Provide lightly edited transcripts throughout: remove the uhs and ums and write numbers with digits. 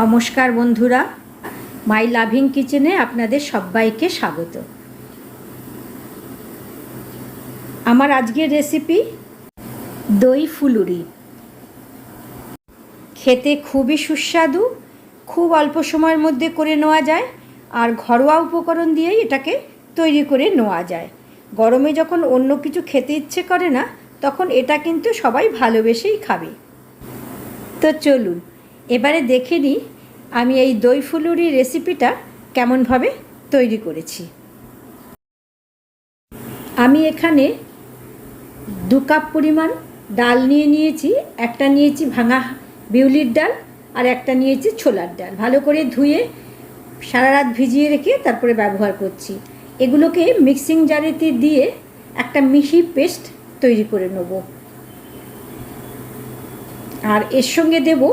নমস্কার বন্ধুরা, my loving কিচেনে আপনাদের সবাইকে স্বাগত। আমার আজকের রেসিপি দই ফুলুরি। খেতে খুবই সুস্বাদু, খুব অল্প সময়ের মধ্যে করে নেওয়া যায়, আর ঘরোয়া উপকরণ দিয়েই এটাকে তৈরি করে নেওয়া যায়। গরমে যখন অন্য কিছু খেতে ইচ্ছে করে না, তখন এটা কিন্তু সবাই ভালোবেসেই খাবে। তো চলুন এবারে দেখে নিই আমি এই দই ফুলুরি রেসিপিটা কেমনভাবে তৈরি করেছি। আমি এখানে 2 কাপ পরিমাণ ডাল নিয়েছি। একটা নিয়েছি ভাঙা বিউলির ডাল, আর একটা নিয়েছি ছোলার ডাল। ভালো করে ধুয়ে সারা রাত ভিজিয়ে রেখে তারপরে ব্যবহার করছি। এগুলোকে মিক্সিং জারেতে দিয়ে একটা মিহি পেস্ট তৈরি করে নেব। আর এর সঙ্গে দেব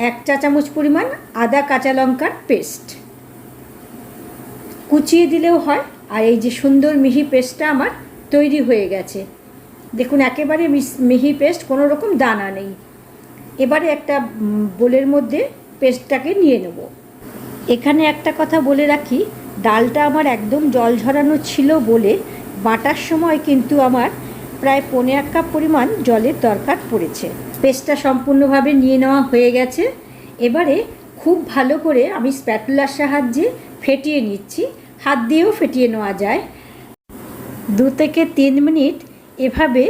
1 চা চামচ পরিমাণ আদা কাঁচা লঙ্কার পেস্ট, কুচিয়ে দিলেও হয়। আর এই যে সুন্দর মিহি পেস্টটা আমার তৈরি হয়ে গেছে, দেখুন একেবারে মিহি পেস্ট, কোনো রকম দানা নেই। এবারে একটা বোলের মধ্যে পেস্টটাকে নিয়ে নেব। এখানে একটা কথা বলে রাখি, ডালটা আমার একদম জল ঝরানো ছিল বলে বাটার সময় কিন্তু আমার প্রায় 1.25 কাপ পরিমাণ জলের দরকার পড়েছে। পেস্টটা সম্পূর্ণভাবে নিয়ে নেওয়া হয়ে গেছে। এবারে খুব ভালো করে আমি স্প্যাটুলার সাহায্যে ফেটিয়ে নিচ্ছি। হাত দিয়েও ফেটিয়ে নেওয়া যায়। 2 থেকে 3 মিনিট এভাবে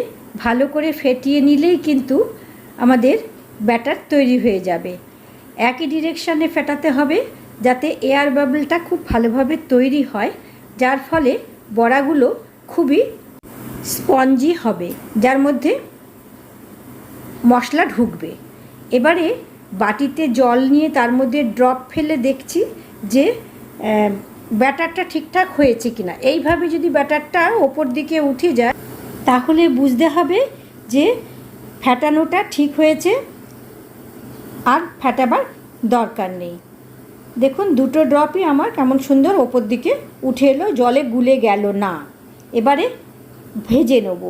ভালো করে ফেটিয়ে নিলেই কিন্তু আমাদের ব্যাটার তৈরি হয়ে যাবে। একই ডিরেকশানে ফেটাতে হবে যাতে এয়ার বাবলটা খুব ভালোভাবে তৈরি হয়, যার ফলে বড়াগুলো খুবই স্পঞ্জি হবে, যার মধ্যে মশলা ঢুকবে। এবারে বাটিতে জল নিয়ে তার মধ্যে ড্রপ ফেলে দেখছি যে ব্যাটারটা ঠিকঠাক হয়েছে কিনা। এইভাবে যদি ব্যাটারটা ওপর দিকে উঠে যায় তাহলে বুঝতে হবে যে ফেটানোটা ঠিক হয়েছে, আর ফেটাবার দরকার নেই। দেখুন 2টো ড্রপই আমার কেমন সুন্দর ওপর দিকে উঠে এলো, জলে গুলে গেল না। এবারে ভেজে নেব।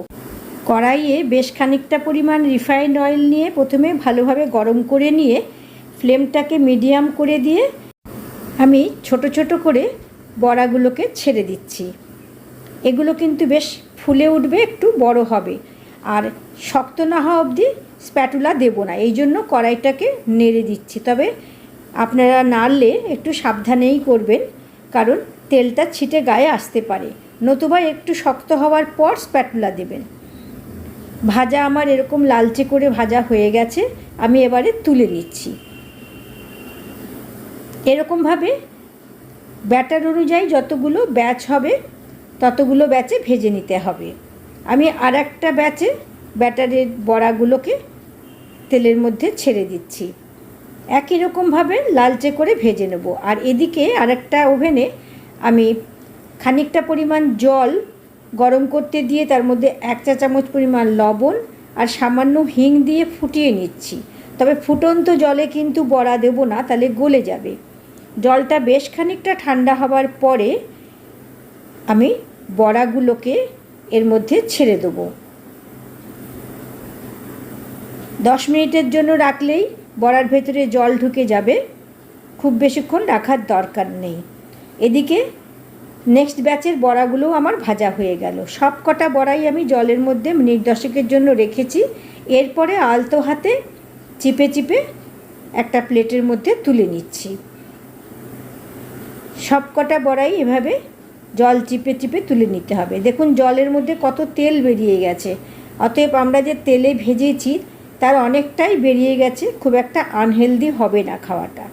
কড়াইয়ে বেশ খানিকটা পরিমাণ রিফাইন্ড অয়েল নিয়ে প্রথমে ভালোভাবে গরম করে নিয়ে ফ্লেমটাকে মিডিয়াম করে দিয়ে আমি ছোট ছোট করে বড়াগুলোকে ছেড়ে দিচ্ছি। এগুলো কিন্তু বেশ ফুলে উঠবে, একটু বড় হবে, আর শক্ত না হওয়া অবধি স্প্যাটুলা দেবো না, এই জন্য কড়াইটাকে নেড়ে দিচ্ছি। তবে আপনারা নাড়লে একটু সাবধানেই করবেন, কারণ তেলটা ছিটে গায়ে আসতে পারে, নতুবা একটু শক্ত হওয়ার পর স্প্যাটুলা দেবেন। ভাজা আমার এরকম লালচে করে ভাজা হয়ে গেছে, আমি এবারে তুলে নিচ্ছি। এরকমভাবে ব্যাটার অনুযায়ী যতগুলো ব্যাচ হবে ততগুলো ব্যাচে ভেজে নিতে হবে। আমি আর একটা ব্যাচে ব্যাটারের বড়াগুলোকে তেলের মধ্যে ছেড়ে দিচ্ছি। একই রকমভাবে লালচে করে ভেজে নেব। আর এদিকে আরেকটা ওভেনে আমি খানিকটা পরিমাণ জল গরম করতে দিয়ে তার মধ্যে 1 চা চামচ পরিমাণ লবণ আর সামান্য হিং দিয়ে ফুটিয়ে নিচ্ছি। তবে ফুটন্ত জলে কিন্তু বড়া দেব না, তাহলে গলে যাবে। জলটা বেশ খানিকটা ঠান্ডা হবার পরে আমি বড়াগুলোকে এর মধ্যে ছেড়ে দেবো। 10 মিনিটের জন্য রাখলেই বড়ার ভেতরে জল ঢুকে যাবে, খুব বেশিক্ষণ রাখার দরকার নেই। এদিকে নেক্সট ব্যাচের বড়াগুলোও আমার ভাজা হয়ে গেল। সব কটা বড়াই আমি জলের মধ্যে মিনিট 10 জন্য রেখেছি। এরপরে আলতো হাতে চিপে চিপে একটা প্লেটের মধ্যে তুলে নিচ্ছি। সব কটা বড়াই এভাবে জল চিপে চিপে তুলে নিতে হবে। দেখুন জলের মধ্যে কত তেল বেরিয়ে গেছে, অতএব আমরা যে তেলে ভেজেছি তার অনেকটাই বেরিয়ে গেছে, খুব একটা আনহেলদি হবে না খাওয়াটা।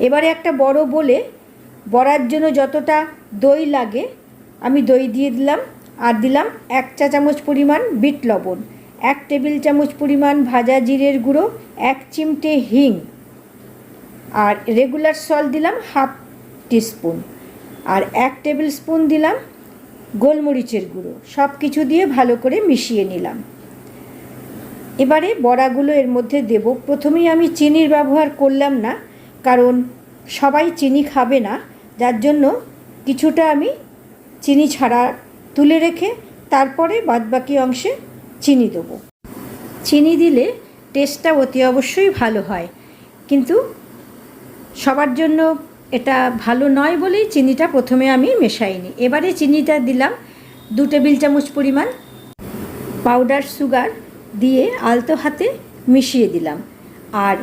এবারে একটা বড় বলে বড়ার জন্য যতটা দই লাগে আমি দই দিয়ে দিলাম, আর দিলাম 1 চা চামচ পরিমাণ বিট লবণ, 1 টেবিল চামচ পরিমাণ ভাজা জিরের গুঁড়ো, 1 চিমটে হিং, আর রেগুলার সল্ট দিলাম 1/2 টিস্পুন, আর 1 টেবিল স্পুন দিলাম গোলমরিচের গুঁড়ো। সব কিছু দিয়ে ভালো করে মিশিয়ে নিলাম। এবারে বড়াগুলো এর মধ্যে দেব। প্রথমেই আমি চিনির ব্যবহার করলাম না, কারণ সবাই চিনি খাবে না, যার জন্য কিছুটা আমি চিনি ছাড়া তুলে রেখে তারপরে বাদবাকি অংশে চিনি দেবো। চিনি দিলে টেস্টটা অতি অবশ্যই ভালো হয়, কিন্তু সবার জন্য এটা ভালো নয় বলেই চিনিটা প্রথমে আমি মেশাইনি। এবারে চিনিটা দিলাম 2 টেবিল চামচ পরিমাণ, পাউডার সুগার দিয়ে আলতো হাতে মিশিয়ে দিলাম। আর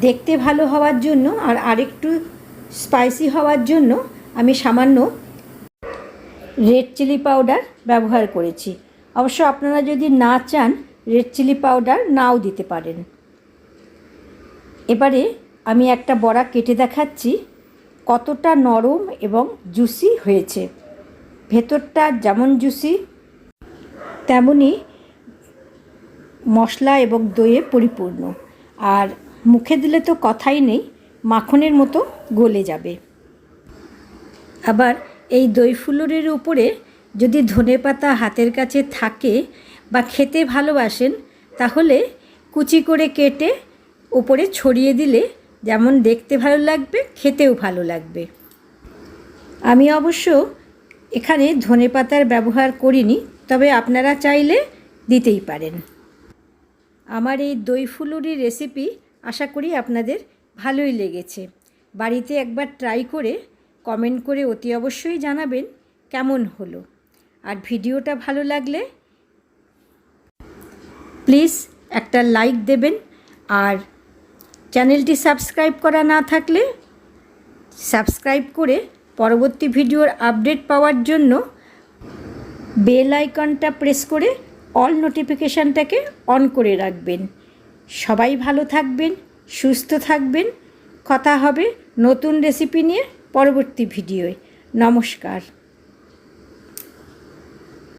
দেখতে ভালো হওয়ার জন্য আর আরেকটু স্পাইসি হওয়ার জন্য আমি সামান্য রেড চিলি পাউডার ব্যবহার করেছি। অবশ্য আপনারা যদি না চান রেড চিলি পাউডার নাও দিতে পারেন। এবারে আমি একটা বড়া কেটে দেখাচ্ছি কতটা নরম এবং জুসি হয়েছে। ভেতরটা যেমন জুসি তেমনই মশলা এবং দইয়ে পরিপূর্ণ। আর মুখে দিলে তো কথাই নেই, মাখনের মতো গলে যাবে। আবার এই দই ফুলুরির উপরে যদি ধনেপাতা হাতের কাছে থাকে বা খেতে ভালোবাসেন তাহলে কুচি করে কেটে উপরে ছড়িয়ে দিলে যেমন দেখতে ভালো লাগবে খেতেও ভালো লাগবে। আমি অবশ্য এখানে ধনেপাতার ব্যবহার করিনি, তবে আপনারা চাইলে দিতেই পারেন। আমার এই দই ফুলুরির রেসিপি আশা করি আপনাদের ভালোই লেগেছে। বাড়িতে একবার ট্রাই করে কমেন্ট করে অতি অবশ্যই জানাবেন কেমন হলো। আর ভিডিওটা ভালো লাগলে প্লিজ একটা লাইক দেবেন। আর চ্যানেলটি সাবস্ক্রাইব করা না থাকলে সাবস্ক্রাইব করে পরবর্তী ভিডিওর আপডেট পাওয়ার জন্য বেল আইকনটা প্রেস করে অল নোটিফিকেশানটাকে অন করে রাখবেন। সবাই ভালো থাকবেন, সুস্থ থাকবেন। কথা হবে নতুন রেসিপি নিয়ে পরবর্তী ভিডিওয়। নমস্কার।